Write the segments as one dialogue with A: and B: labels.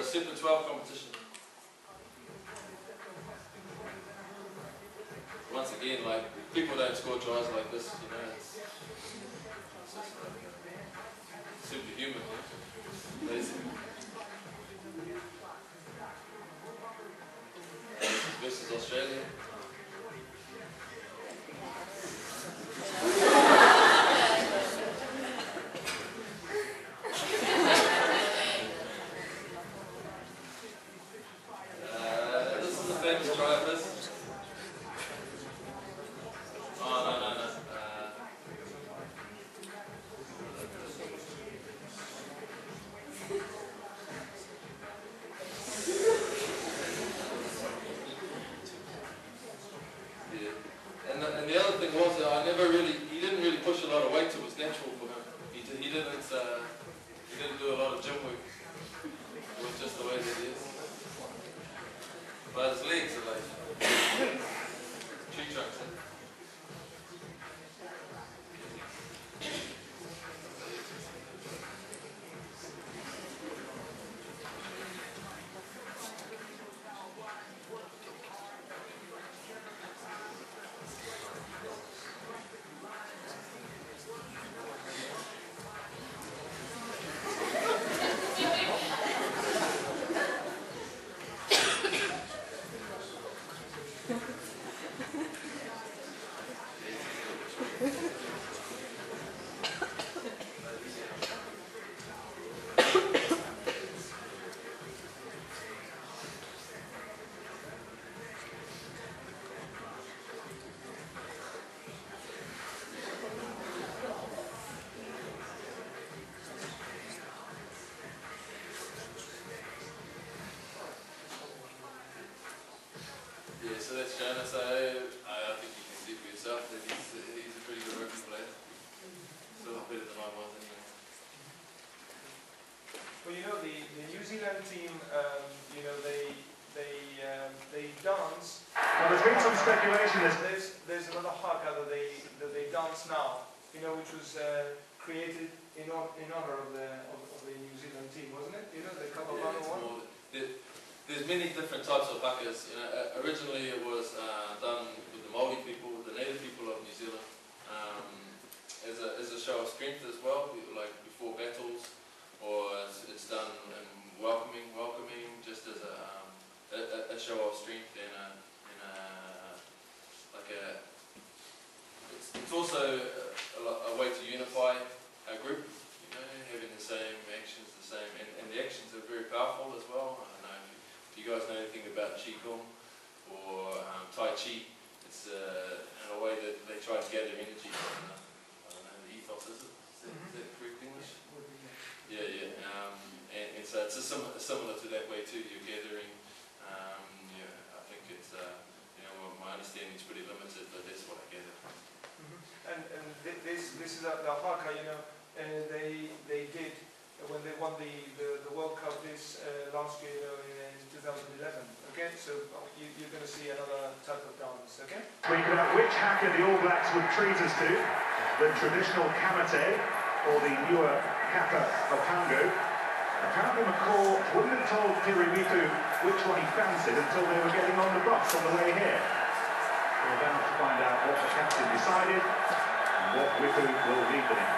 A: Super 12 competition. Once again, like, people don't score tries like this, you know, it's just superhuman, amazing. Versus Australia. This is the famous try of this. And the other thing was that he didn't really push a lot of weight. It was natural for him. He didn't do a lot of gym work. It was just the way that he is. But his legs are like tree trunks. So that's Jonas. I think you can see for yourself that he's a pretty good rugby player. Still better than I was anyway.
B: Well, you know, the New Zealand team, you know, they dance.
C: Well, there's been some speculation.
B: There's another haka that they dance now, you know, which was created in honor of the New Zealand team, wasn't it? You know, the Kapapana one.
A: There's many different types of hakas. You know, originally it was done with the Māori people, the native people of New Zealand, as a show of strength as well, like before battles, or it's done in welcoming, just as a show of strength it's also a way to unify a group. You know, having the same actions, and the actions are very powerful as well. If you guys know anything about Qigong or Tai Chi, it's in a way that they try to gather energy from the ethos, is that correct English? Yeah. And so it's similar to that way too. You're gathering, I think it's, my understanding is pretty limited, but that's what I gather.
B: And this is the haka, you know, they did when they won the World Cup this last year, you know, in 2011. Okay, so you're going to see another type of dance. Okay.
C: Speaking about which haka the All Blacks would treat us to, the traditional kamate or the newer kapa of Congo. Apparently McCall wouldn't have told Kirimitu which one he fancied until they were getting on the bus on the way here. We're about to find out what the captain decided and what Witu will lead them in.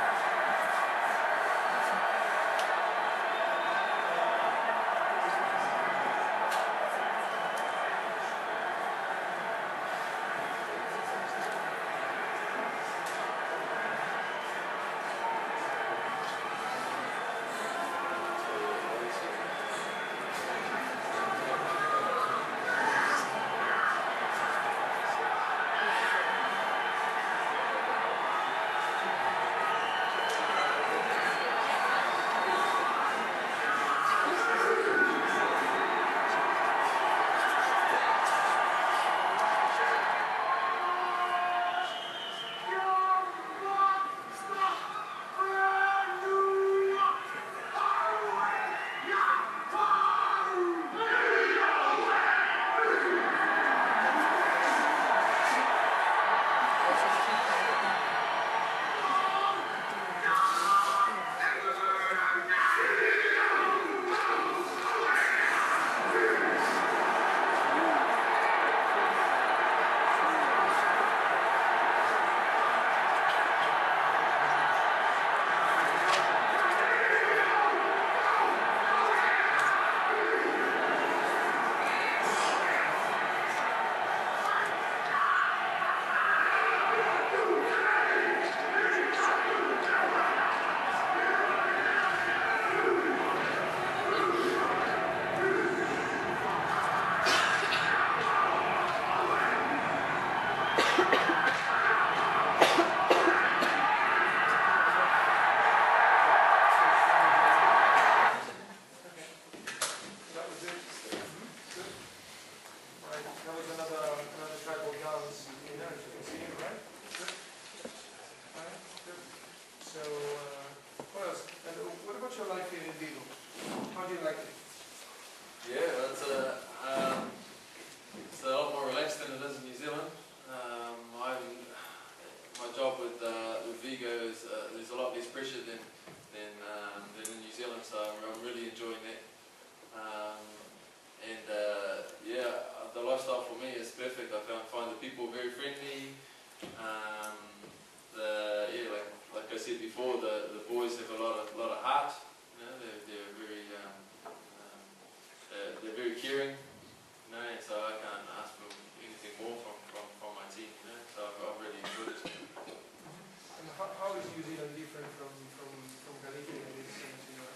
A: my job with Vigo is there's a lot less pressure than in New Zealand, so I'm really enjoying that. Yeah, the lifestyle for me is perfect. I find the people very friendly. Like I said before, the boys have a lot of heart. You know, they're very caring. You know, and so I can't ask for anything more from my team. You know, so I've really enjoyed it.
B: And how is New Zealand different from Galicia in this sense? You know,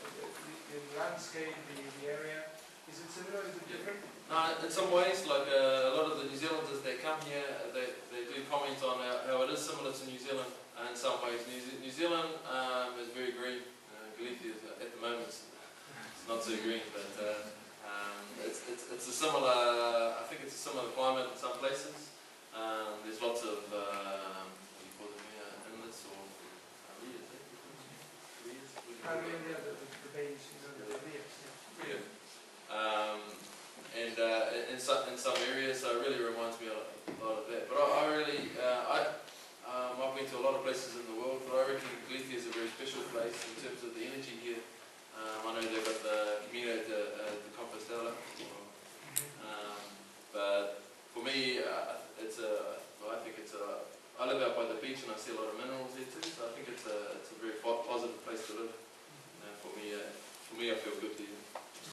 B: the landscape, the area, is it similar? Is it different?
A: No, in some ways, like a lot of the New Zealanders that come here, they do comment on how it is similar to New Zealand in some ways. New Zealand is very green. Galicia is, at the moment, it's not so green, but it's a similar. I think it's a similar climate in some places. There's lots of what do you call them here? Inlets or ríos.
B: The bays, you know, the ríos.
A: Yeah. In some areas, so it really reminds me a lot of that. But I've been to a lot of places in the world, but I reckon Galicia is a very special place in terms of the energy here. I know they've got the Camino de Compostela, but for me, I live out by the beach and I see a lot of minerals there too.